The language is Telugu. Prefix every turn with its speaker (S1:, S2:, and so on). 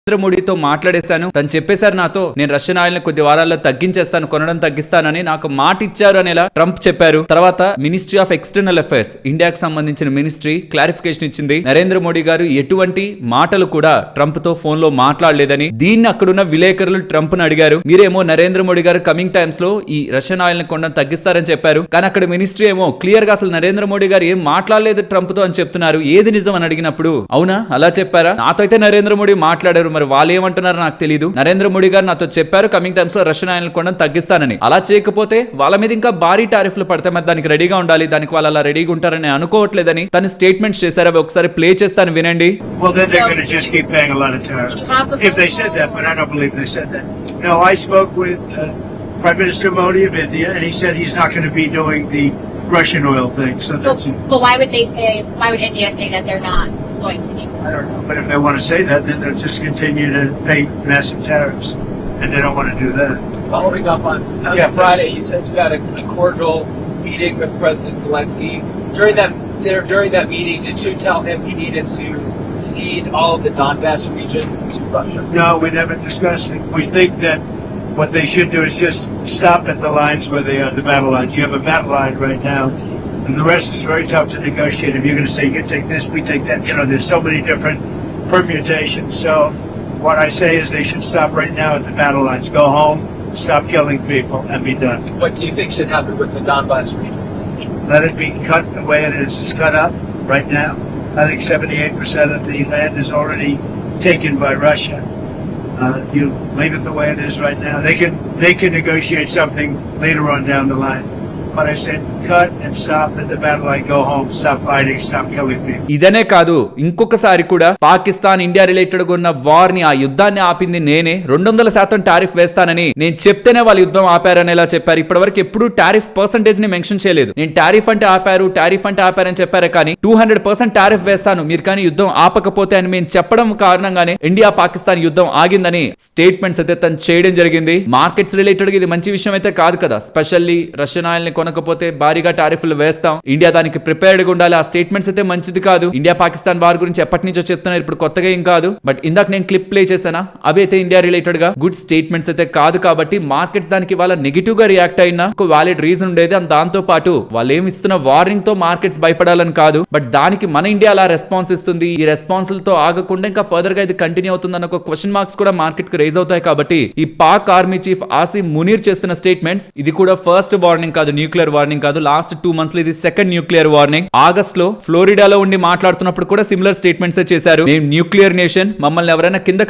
S1: నరేంద్ర మోడీతో మాట్లాడేశాను. తను చెప్పేశారు నాతో, నేను రష్యన్ ఆయిల్ ని కొద్ది వారాల్లో తగ్గించేస్తాను, కొనడం తగ్గిస్తానని నాకు మాట ఇచ్చారు అనేలా ట్రంప్ చెప్పారు. తర్వాత మినిస్ట్రీ ఆఫ్ ఎక్స్టర్నల్ అఫైర్స్, ఇండియాకి సంబంధించిన మినిస్ట్రీ క్లారిఫికేషన్ ఇచ్చింది. నరేంద్ర మోడీ గారు ఎటువంటి మాటలు కూడా ట్రంప్ తో ఫోన్ లో మాట్లాడలేదని. దీన్ని అక్కడున్న విలేకరులు ట్రంప్ ను అడిగారు, మీరేమో నరేంద్ర మోడీ గారు కమింగ్ టైమ్స్ లో ఈ రష్యన్ ఆయిల్ ని కొనడం తగ్గిస్తారని చెప్పారు, కానీ అక్కడ మినిస్ట్రీ ఏమో క్లియర్ గా అసలు నరేంద్ర మోడీ గారు ఏం మాట్లాడలేదు ట్రంప్ తో అని చెప్తున్నారు. ఏది నిజం అని అడిగినప్పుడు, అవునా అలా చెప్పారా, నాతో అయితే నరేంద్ర మోడీ మాట్లాడారు, మరి వాళ్ళు ఏమంటున్నారో నాకు తెలియదు. నరేంద్ర మోడీ గారు నాతో చెప్పారు కమింగ్ టైమ్స్ లో రష్యన్ ఆయిల్ కొనడం తగ్గిస్తానని. అలా చేయకపోతే వాళ్ళ మీద ఇంకా భారీ టారిఫ్లు పడతాయి, మరి దానికి రెడీగా ఉండాలి, దానికి వాళ్ళు అలా రెడీగా ఉంటారని అనుకోవట్లేదని తను స్టేట్మెంట్స్ చేశారు. అవి ఒకసారి ప్లే చేస్తాను వినండి.
S2: Prime Minister Modi of India, and he said he's not going to be doing the Russian oil thing. So that's.
S3: But why would India say that they're not going to be?
S2: I don't know. But if they want to say that, then they'll just continue to pay massive tariffs, and they don't want to do that.
S4: Following up on Friday, you said you had a cordial meeting with President Zelensky. During that meeting, did you tell him he needed to cede all of the Donbass region to Russia?
S2: No, we never discussed it. We think that what they should do is just stop at the lines where they are, the battle lines. You have a battle line right now, and the rest is very tough to negotiate. If you're going to say, you take this, we take that, there's so many different permutations. So what I say is they should stop right now at the battle lines. Go home, stop killing people, and be done.
S4: What do you think should happen with the Donbass region?
S2: Let it be cut the way it is. It's cut up right now. I think 78% of the land is already taken by Russia. You leave it the way it is right now. They can negotiate something later on down the line. But I said cut and stop at the battle line, go home, stop fighting, stop killing people.
S1: ఇదనే కాదు, ఇంకొకసారి కూడా పాకిస్తాన్ ఇండియా రిలేటెడ్ గా ఉన్న వార్ ని, ఆ యుద్ధాన్ని ఆపింది నేనే, 200% టారిఫ్ వేస్తానని నేను చెప్తేనే వాళ్ళు యుద్ధం ఆపారనేలా చెప్పారు. ఇప్పటివరకు ఎప్పుడు టారిఫ్ పర్సంటేజ్ ని మెన్షన్ చేయలేదు. నేను టారిఫ్ అంటే ఆపారని చెప్పారే కానీ 200% టారిఫ్ వేస్తాను మీరు కానీ యుద్ధం ఆపకపోతే అని మేము చెప్పడం కారణంగానే ఇండియా పాకిస్తాన్ యుద్ధం ఆగిందని స్టేట్మెంట్స్ అయితే తను చేయడం జరిగింది. మార్కెట్స్ రిలేటెడ్ గా ఇది మంచి విషయం అయితే కాదు కదా. స్పెషల్లీ రష్యన్ ఆయిల్ ని కొనకపోతే భారీగా టారిఫ్లు వేస్తాం, ఇండియా దానికి ప్రిపేర్డ్ గా ఉండాలి. ఆ స్టేట్మెంట్స్ అయితే మంచిది కాదు. ఇండియా పాకిస్తాన్ వార్ గురించి ఎప్పటి నుంచో చెప్తున్నారు, ఇప్పుడు కొత్తగా ఏం కాదు. బట్ ఇందాక నేను క్లిప్ ప్లే చేశానా, అవి అయితే ఇండియా రిలేటెడ్ గా గుడ్ స్టేట్మెంట్స్ అయితే కాదు. కాబట్టి మార్కెట్స్ దానికి వాళ్ళ నెగిటివ్ గా రియాక్ట్ అయినా ఒక వ్యాలిడ్ రీజన్ ఉండేది. అండ్ దాంతో పాటు వాళ్ళు ఏమి ఇస్తున్న వార్నింగ్ తో మార్కెట్స్ భయపడాలని కాదు, బట్ దానికి మన ఇండియా అలా రెస్పాన్స్ ఇస్తుంది. ఈ రెస్పాన్స్లతో ఆగకుండా ఇంకా ఫర్దర్ గా ఇది కంటిన్యూ అవుతుంది అన్న ఒక క్వశ్చన్ మార్క్స్ కూడా మార్కెట్ కి రైజ్ అవుతాయి. కాబట్టి ఈ పాక్ ఆర్మీ చీఫ్ ఆసిమ్ మునీర్ చేస్తున్న స్టేట్మెంట్స్, ఇది కూడా ఫస్ట్ వార్నింగ్ కాదు, న్యూక్లియర్ వార్నింగ్ కాదు. లాస్ట్ 2 months లో ఇది సెకండ్ న్యూక్లియర్ వార్నింగ్. ఆగస్ట్ లో ఫ్లోరిడాలో ఉండి మాట్లాడుతున్నప్పుడు కూడా సిమిలర్ స్టేట్మెంట్స్ చేశారు. మేము న్యూక్లియర్ నేషన్, మమ్మల్ని ఎవరైనా కింద